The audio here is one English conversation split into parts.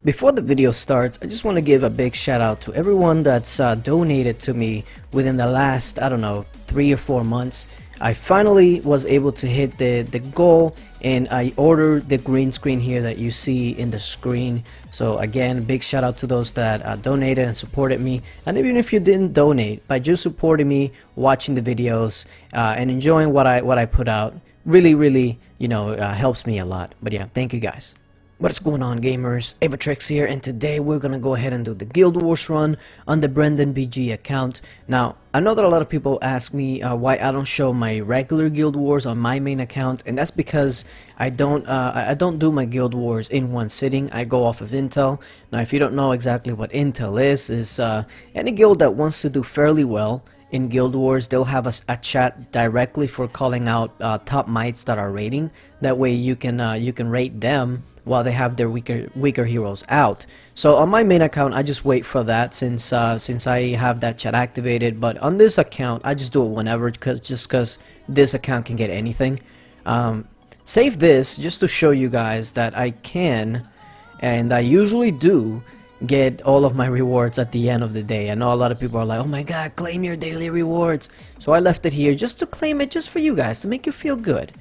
Before the video starts, I just want to give a big shout out to everyone that's donated to me within the last, I don't know, 3 or 4 months. I finally was able to hit the goal, and I ordered the green screen here that you see in the screen. So again, big shout out to those that donated and supported me. And even if you didn't donate, by just supporting me, watching the videos, and enjoying what I put out, really, you know, helps me a lot. But yeah, thank you guys. What's going on, gamers? Aevatrex here, and today we're gonna go ahead and do the Guild Wars run on the Brendan BG account. Now, I know that a lot of people ask me why I don't show my regular Guild Wars on my main account, and that's because I don't do my Guild Wars in one sitting. I go off of Intel. Now, if you don't know exactly what Intel is any guild that wants to do fairly well in Guild Wars, they'll have a chat directly for calling out top mites that are rating. That way you can rate them while they have their weaker heroes out. So on my main account, I just wait for that since I have that chat activated. But on this account, I just do it whenever, because this account can get anything. Save this just to show you guys that I can, and I usually do, get all of my rewards at the end of the day. I know a lot of people are like, oh my god, claim your daily rewards. So I left it here just to claim it, just for you guys, to make you feel good.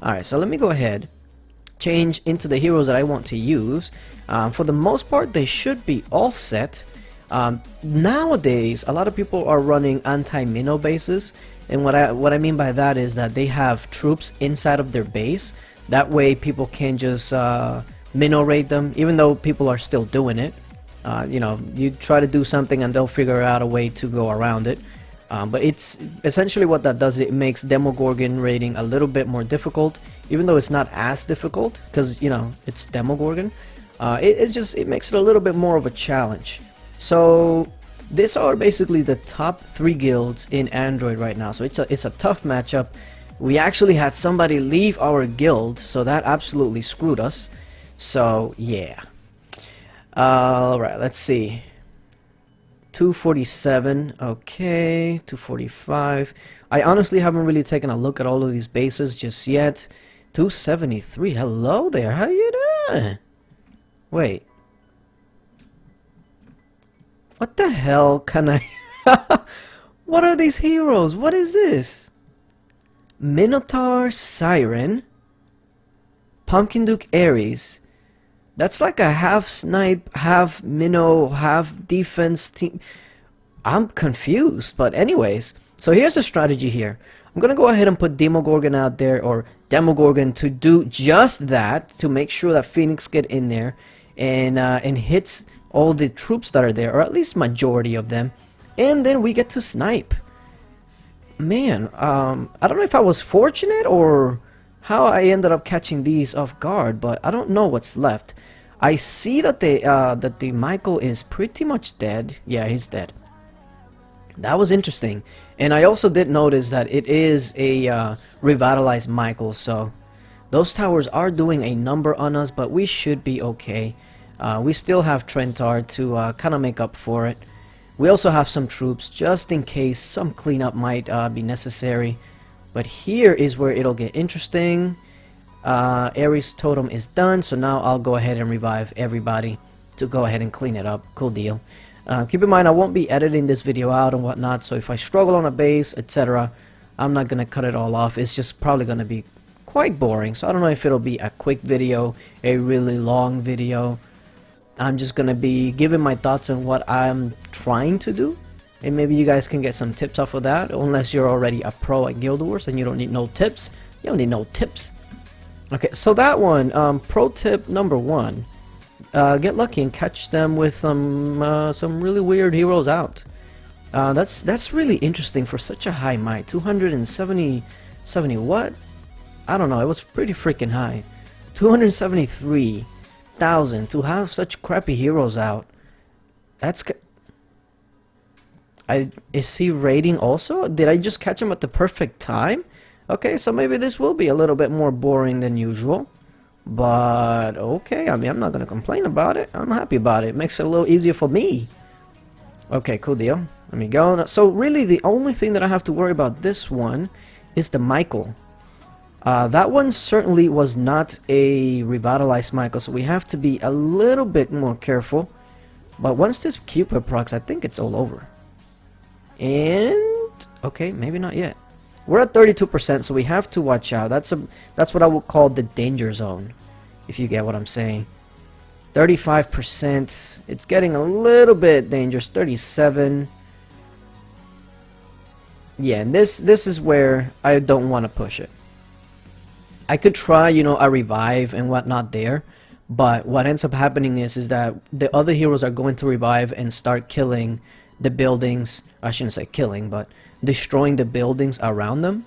Alright, so let me go ahead, change into the heroes that I want to use. For the most part, they should be all set. Nowadays, a lot of people are running anti-minnow bases, and what I mean by that is that they have troops inside of their base. That way, people can just minnow raid them, even though people are still doing it. You know, you try to do something and they'll figure out a way to go around it. But it's essentially what that does. It makes Demogorgon raiding a little bit more difficult, even though it's not as difficult, because, you know, it's Demogorgon. It makes it a little bit more of a challenge. So these are basically the top 3 guilds in Android right now. So it's a tough matchup. We actually had somebody leave our guild, so that absolutely screwed us. So yeah. Alright, let's see. 247, okay, 245. I honestly haven't really taken a look at all of these bases just yet. 273, hello there, how you doing? Wait. What the hell can I... What are these heroes? What is this? Minotaur Siren. Pumpkin Duke Aries. That's like a half snipe, half minnow, half defense team. I'm confused, but anyways. So here's the strategy here. I'm gonna go ahead and put Demogorgon out there, or Demogorgon, to do just that, to make sure that Phoenix get in there and hits all the troops that are there, or at least majority of them, and then we get to snipe. Man, I don't know if I was fortunate or how I ended up catching these off guard, but I don't know what's left. I see that the Michael is pretty much dead. Yeah, he's dead. That was interesting. And I also did notice that it is a revitalized Michael, so those towers are doing a number on us, but we should be okay. We still have Trentar to kind of make up for it. We also have some troops just in case some cleanup might be necessary. But here is where it'll get interesting. Aries totem is done, so now I'll go ahead and revive everybody to go ahead and clean it up. Cool deal. Keep in mind, I won't be editing this video out and whatnot, so if I struggle on a base, etc., I'm not gonna cut it all off. It's just probably gonna be quite boring, so I don't know if it'll be a quick video, a really long video. I'm just gonna be giving my thoughts on what I'm trying to do, and maybe you guys can get some tips off of that, unless you're already a pro at Guild Wars and you don't need no tips. You don't need no tips. Okay, so that one, pro tip number 1, get lucky and catch them with some really weird heroes out. That's really interesting for such a high might. 270 what? I don't know, it was pretty freaking high. 273,000 to have such crappy heroes out. That's... Is he raiding also? Did I just catch him at the perfect time? Okay, so maybe this will be a little bit more boring than usual. But, okay, I mean, I'm not going to complain about it. I'm happy about it. It makes it a little easier for me. Okay, cool deal. Let me go. So, really, the only thing that I have to worry about this one is the Michael. That one certainly was not a revitalized Michael, so we have to be a little bit more careful. But once this Cupid procs, I think it's all over. And okay, maybe not yet. We're at 32%, so we have to watch out. That's what I would call the danger zone, if you get what I'm saying. 35%. It's getting a little bit dangerous. 37. Yeah, and this is where I don't want to push it. I could try, you know, a revive and whatnot there, but what ends up happening is that the other heroes are going to revive and start killing the buildings. I shouldn't say killing, but destroying the buildings around them,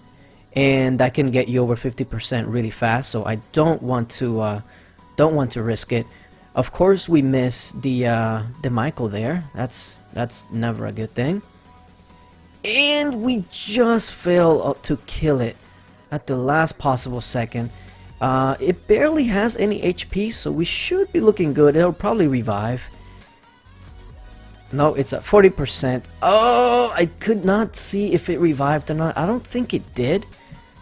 and that can get you over 50% really fast. So I don't want to risk it. Of course, we miss the Michael there. That's never a good thing. And we just failed to kill it at the last possible second. It barely has any HP, so we should be looking good. It'll probably revive. No, it's at 40%. Oh, I could not see if it revived or not. I don't think it did,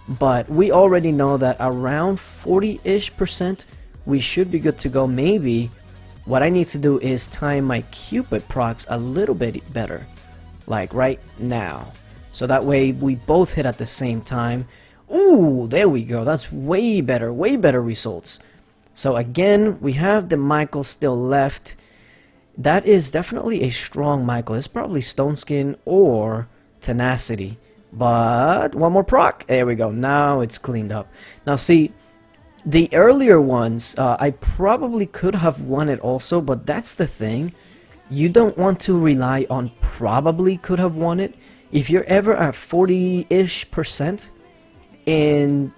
but we already know that around 40-ish%, we should be good to go. Maybe what I need to do is time my Cupid procs a little bit better, like right now, so that way we both hit at the same time. Ooh, there we go. That's way better results. So again, we have the Michael still left. That is definitely a strong Michael. It's probably Stone Skin or Tenacity. But one more proc. There we go. Now it's cleaned up. Now see, the earlier ones, I probably could have won it also, but that's the thing. You don't want to rely on probably could have won it. If you're ever at 40-ish% and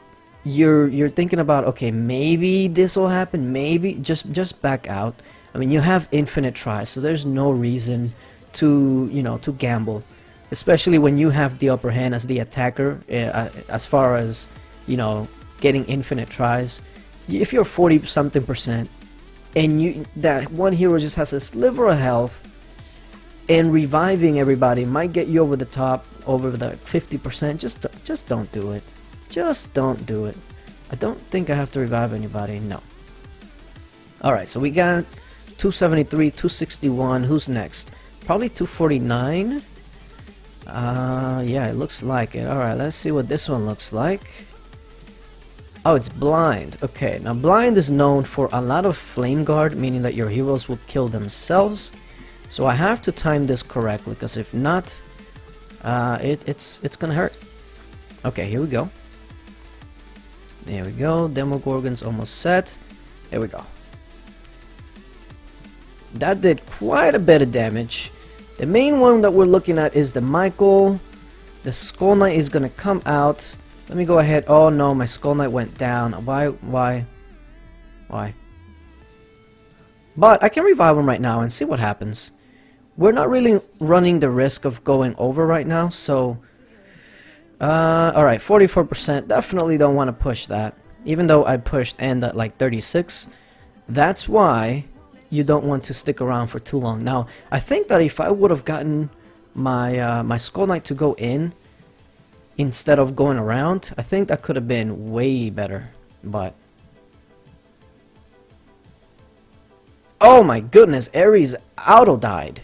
you're thinking about, okay, maybe this will happen, maybe, just back out. I mean, you have infinite tries, so there's no reason to, you know, to gamble, especially when you have the upper hand as the attacker, as far as, you know, getting infinite tries. If you're 40-something% and that one hero just has a sliver of health, and reviving everybody might get you over the top, over the 50%, just don't do it. Just don't do it. I don't think I have to revive anybody, no. Alright, so we got 273, 261, who's next? Probably 249. Yeah, it looks like it. Alright, let's see what this one looks like. Oh, it's blind. Okay, now blind is known for a lot of flame guard, meaning that your heroes will kill themselves. So I have to time this correctly, because if not, it's gonna hurt. Okay, here we go. There we go. Demogorgon's almost set. There we go. That did quite a bit of damage. The main one that we're looking at is the Michael. The Skull Knight is gonna come out. Let me go ahead. Oh no, my Skull Knight went down. Why? But I can revive him right now and see what happens. We're not really running the risk of going over right now, so alright, 44%. Definitely don't want to push that. Even though I pushed end at like 36. That's why you don't want to stick around for too long. Now, I think that if I would have gotten my my Skull Knight to go in instead of going around, I think that could have been way better. But oh my goodness, Aries auto died.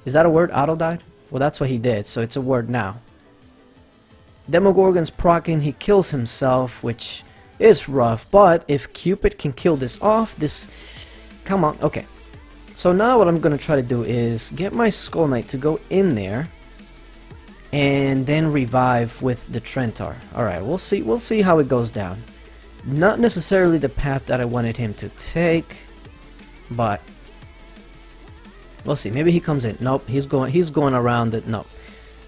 Is that a word? Auto died? Well, that's what he did, so it's a word now. Demogorgon's proccing, he kills himself, which is rough, but if Cupid can kill this off, this... Come on, okay. So now what I'm going to try to do is get my Skull Knight to go in there and then revive with the Trentar. Alright, we'll see how it goes down. Not necessarily the path that I wanted him to take, but we'll see. Maybe he comes in. Nope, he's going around it. Nope.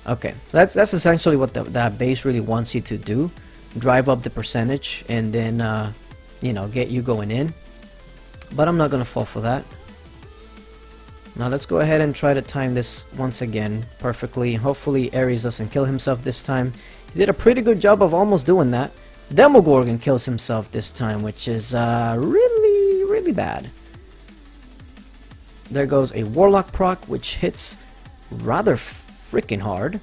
Okay, so that's essentially what that base really wants you to do. Drive up the percentage and then you know, get you going in. But I'm not gonna fall for that. Now let's go ahead and try to time this once again perfectly. Hopefully Aries doesn't kill himself this time. He did a pretty good job of almost doing that. Demogorgon kills himself this time, which is really bad. There goes a Warlock proc, which hits rather freaking hard.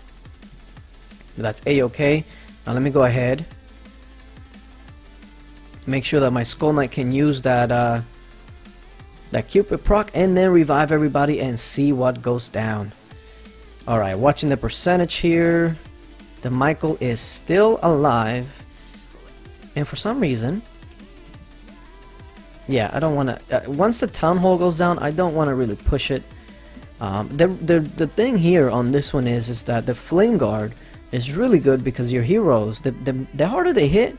That's a-okay. Now let me go ahead Make sure that my Skull Knight can use that that Cupid proc, and then revive everybody and see what goes down. Alright, watching the percentage here. The Michael is still alive. And for some reason, yeah, I don't want to... once the Town Hall goes down, I don't want to really push it. The thing here on this one is that the Flame Guard is really good because your heroes, the harder they hit,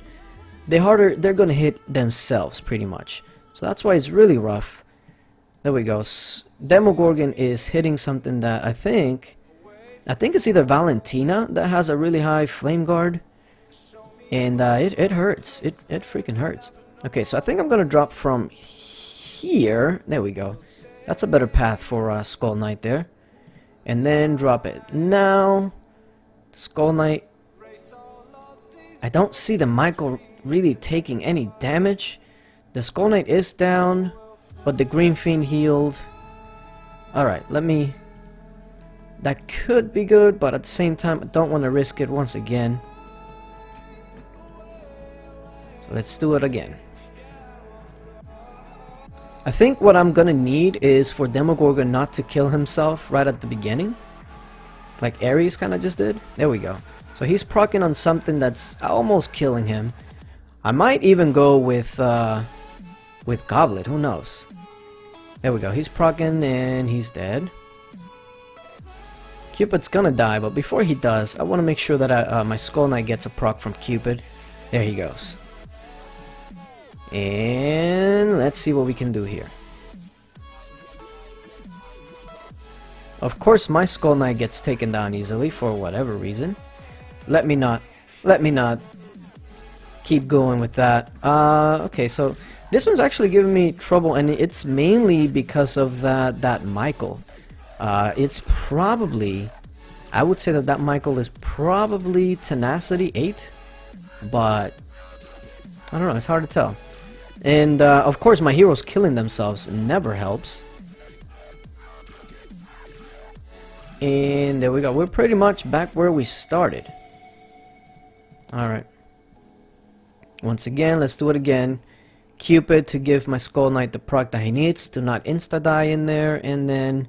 the harder they're going to hit themselves, pretty much. So that's why it's really rough. There we go. Demogorgon is hitting something that I think it's either Valentina that has a really high Flame Guard. And it hurts. It freaking hurts. Okay, so I think I'm going to drop from here. There we go. That's a better path for Skull Knight there. And then drop it. Now, Skull Knight. I don't see the Michael really taking any damage. The Skull Knight is down, but the Green Fiend healed. Alright, let me... That could be good, but at the same time, I don't want to risk it once again. So let's do it again. I think what I'm gonna need is for Demogorgon not to kill himself right at the beginning, like Aries kinda just did. There we go. So he's proccing on something that's almost killing him. I might even go with Goblet, who knows. There we go, he's proccing and he's dead. Cupid's gonna die, but before he does, I want to make sure that my Skull Knight gets a proc from Cupid. There he goes. And let's see what we can do here. Of course, my Skull Knight gets taken down easily for whatever reason. Let me not keep going with that. Okay, so this one's actually giving me trouble, and it's mainly because of that Michael. It's probably, I would say that Michael is probably Tenacity 8, but I don't know, it's hard to tell. And of course my heroes killing themselves never helps. And there we go, we're pretty much back where we started. Alright. Once again, let's do it again. Cupid to give my Skull Knight the proc that he needs to not insta-die in there, and then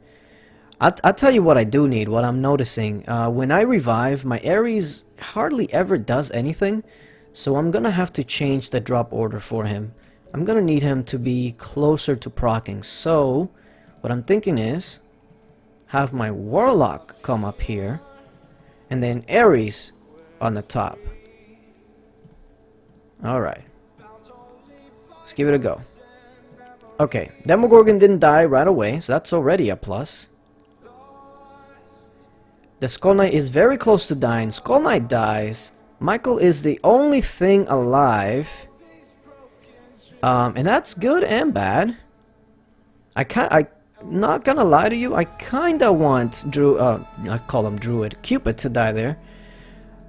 I'll tell you what I do need, what I'm noticing. When I revive, my Aries hardly ever does anything, so I'm gonna have to change the drop order for him. I'm gonna need him to be closer to proccing. So what I'm thinking is have my Warlock come up here and then Aries on the top. Alright, let's give it a go. Okay, Demogorgon didn't die right away, so that's already a plus. The Skull Knight is very close to dying. Skull Knight dies. Michael is the only thing alive. And that's good and bad. I'm not gonna lie to you, I kinda want I call him Druid, Cupid to die there.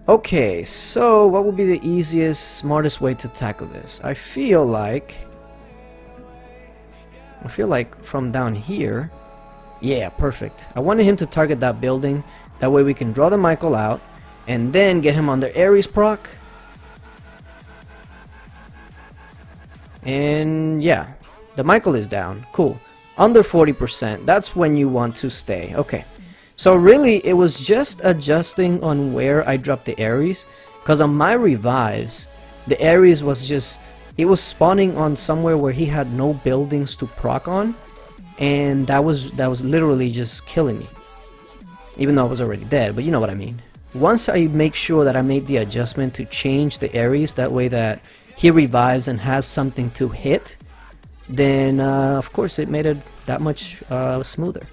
Okay, so what would be the easiest, smartest way to tackle this? I feel like from down here, yeah, perfect. I wanted him to target that building, that way we can draw the Michael out, and then get him on their Aries proc. And yeah, the Michael is down. Cool. Under 40%. That's when you want to stay. Okay. So really, it was just adjusting on where I dropped the Aries. Because on my revives, the Aries was just... It was spawning on somewhere where he had no buildings to proc on. And that was literally just killing me. Even though I was already dead, but you know what I mean. Once I make sure that I made the adjustment to change the Aries, that way that he revives and has something to hit, then of course it made it that much smoother.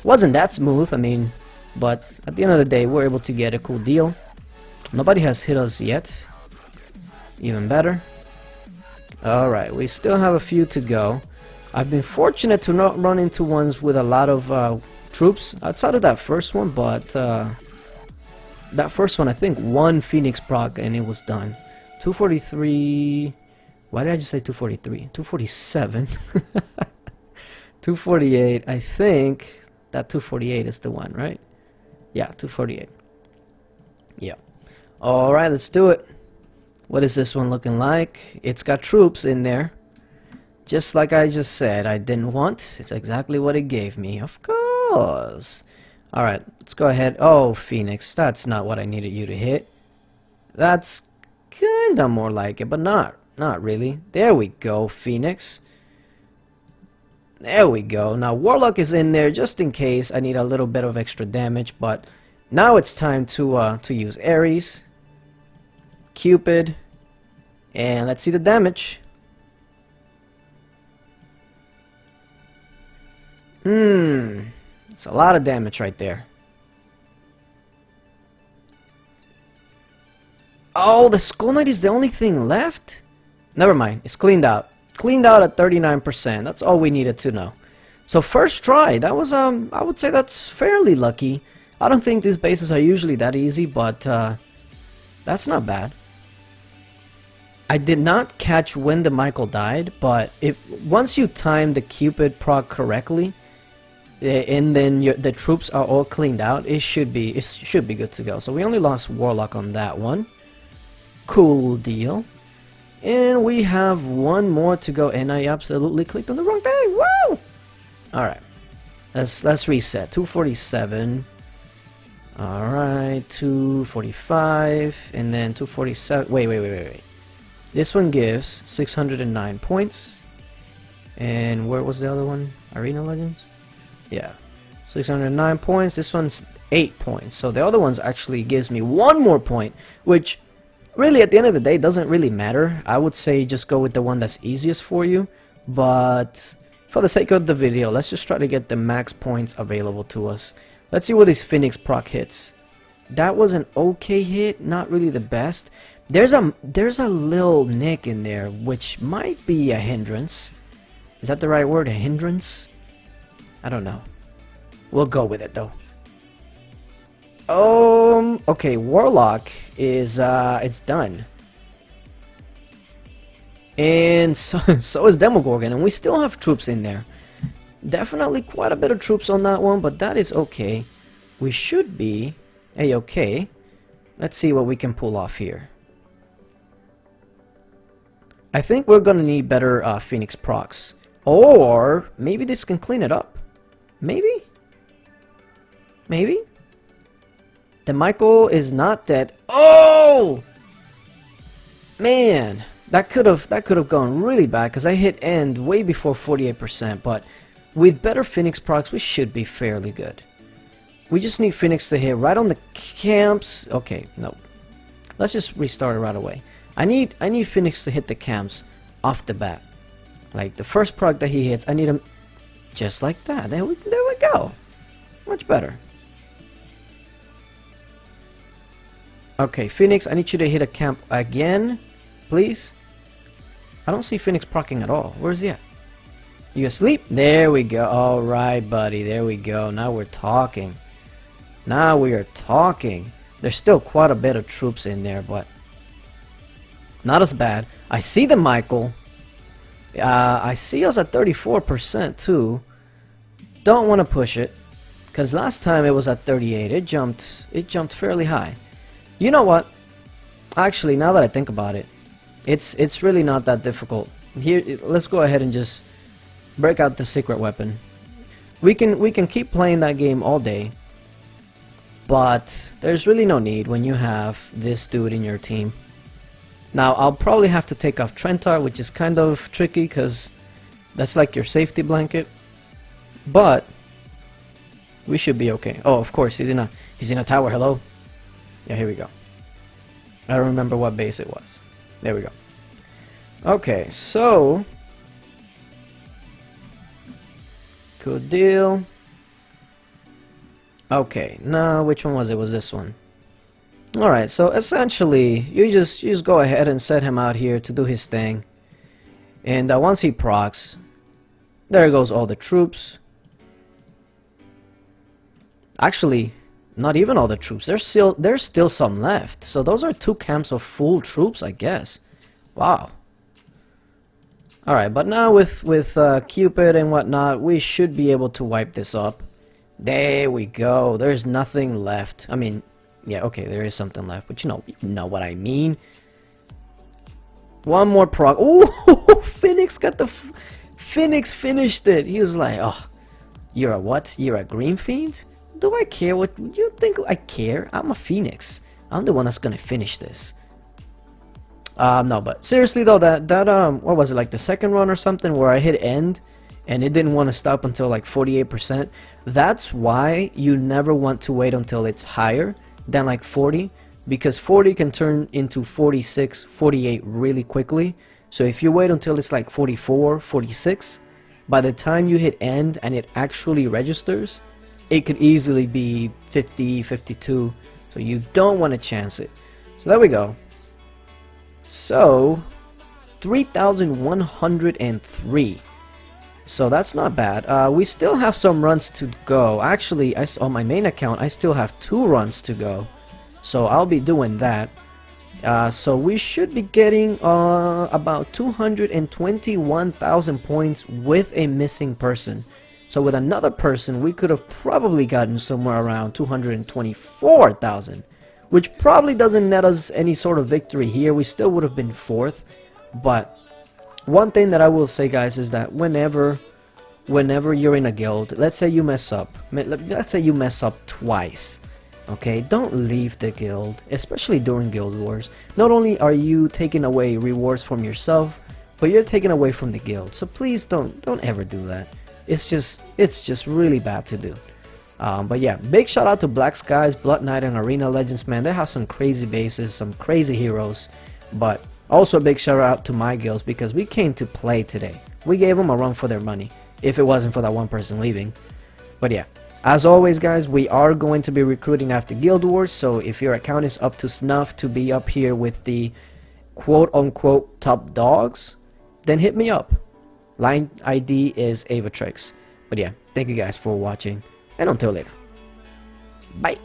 Wasn't that smooth, I mean, but at the end of the day we're able to get a cool deal. Nobody has hit us yet. Even better. Alright, we still have a few to go. I've been fortunate to not run into ones with a lot of troops outside of that first one, but that first one I think one Phoenix proc and it was done. 243. Why did I just say 243? 247. 248. I think that 248 is the one, right? Yeah, 248. Yeah. Alright, let's do it. What is this one looking like? It's got troops in there. Just like I just said, I didn't want. It's exactly what it gave me. Of course. Alright, let's go ahead. Oh, Phoenix, that's not what I needed you to hit. That's kinda more like it, but not really. There we go, Phoenix. There we go. Now, Warlock is in there just in case I need a little bit of extra damage, but now it's time to use Aries, Cupid, and let's see the damage. It's a lot of damage right there. Oh, the Skull Knight is the only thing left? Never mind, it's cleaned out. Cleaned out at 39%. That's all we needed to know. So first try, that was I would say that's fairly lucky. I don't think these bases are usually that easy, but that's not bad. I did not catch when the Michael died, but if once you time the Cupid proc correctly, and then the troops are all cleaned out, it should be good to go. So we only lost Warlock on that one. Cool deal. And we have one more to go, and I absolutely clicked on the wrong thing. Woo! All right, let's reset. 247. All right, 245, and then 247. Wait. This one gives 609 points. And where was the other one? Arena Legends? Yeah, 609 points. This one's 8 points. So the other one's actually gives me one more point, which really at the end of the day doesn't really matter. I would say just go with the one that's easiest for you. But for the sake of the video, let's just try to get the max points available to us. Let's see what this Phoenix proc hits. That was an okay hit, not really the best. There's a little nick in there, which might be a hindrance. Is that the right word? A hindrance? I don't know. We'll go with it though. Okay, Warlock is it's done. And so is Demogorgon, and we still have troops in there. Definitely quite a bit of troops on that one, but that is okay. We should be a-okay. Let's see what we can pull off here. I think we're gonna need better Phoenix procs. Or maybe this can clean it up. Maybe? The Michael is not dead. Oh! Man, that could have gone really bad because I hit end way before 48%, but with better Phoenix procs we should be fairly good. We just need Phoenix to hit right on the camps. Okay, no. Let's just restart it right away. I need Phoenix to hit the camps off the bat. Like the first proc that he hits, I need him just like that. There we go. Much better. Okay, Phoenix, I need you to hit a camp again, please. I don't see Phoenix proccing at all. Where's he at? You asleep? There we go. Alright, buddy. There we go. Now we're talking. Now we are talking. There's still quite a bit of troops in there, but not as bad. I see the Michael. I see us at 34% too. Don't want to push it, because last time it was at 38. It jumped fairly high. You know what? Actually, now that I think about it, it's really not that difficult. Here, let's go ahead and just break out the secret weapon. We can keep playing that game all day, but there's really no need when you have this dude in your team. Now, I'll probably have to take off Trentar, which is kind of tricky because that's like your safety blanket. But we should be okay. Oh, of course, he's in a tower. Hello. Yeah, here we go. I don't remember what base it was. There we go. Okay, so good deal. Okay, now which one was it? Was this one? Alright, so essentially, you just go ahead and set him out here to do his thing. And once he procs, there goes all the troops. Actually, not even all the troops. There's still some left. So those are 2 camps of full troops, I guess. Wow. Alright, but now with Cupid and whatnot, we should be able to wipe this up. There we go. There's nothing left. I mean, yeah, okay, there is something left, but you know what I mean. One more prog. Ooh, Phoenix got the... Phoenix finished it. He was like, oh, you're a what? You're a green fiend? Do I care what you think? I care? I'm a Phoenix. I'm the one that's gonna finish this. No, but seriously though, that what was it, like the second run or something where I hit end and it didn't want to stop until like 48%. That's why you never want to wait until it's higher than like 40, because 40 can turn into 46, 48 really quickly. So if you wait until it's like 44, 46, by the time you hit end and it actually registers, it could easily be 50, 52. So you don't want to chance it. So there we go. So 3,103. So that's not bad. We still have some runs to go. Actually, on my main account, I still have 2 runs to go. So I'll be doing that. So we should be getting about 221,000 points with a missing person. So with another person, we could have probably gotten somewhere around 224,000, which probably doesn't net us any sort of victory here. We still would have been 4th. But one thing that I will say, guys, is that whenever you're in a guild, let's say you mess up. Let's say you mess up twice. Okay, don't leave the guild, especially during guild wars. Not only are you taking away rewards from yourself, but you're taking away from the guild. So please don't ever do that. It's just really bad to do. But yeah, big shout out to Black Skies, Blood Knight, and Arena Legends, man. They have some crazy bases, some crazy heroes. But also a big shout out to my guilds, because we came to play today. We gave them a run for their money, if it wasn't for that one person leaving. But yeah. As always, guys, we are going to be recruiting after Guild Wars, so if your account is up to snuff to be up here with the quote-unquote top dogs, then hit me up. Line ID is Aevatrex. But yeah, thank you guys for watching, and until later. Bye!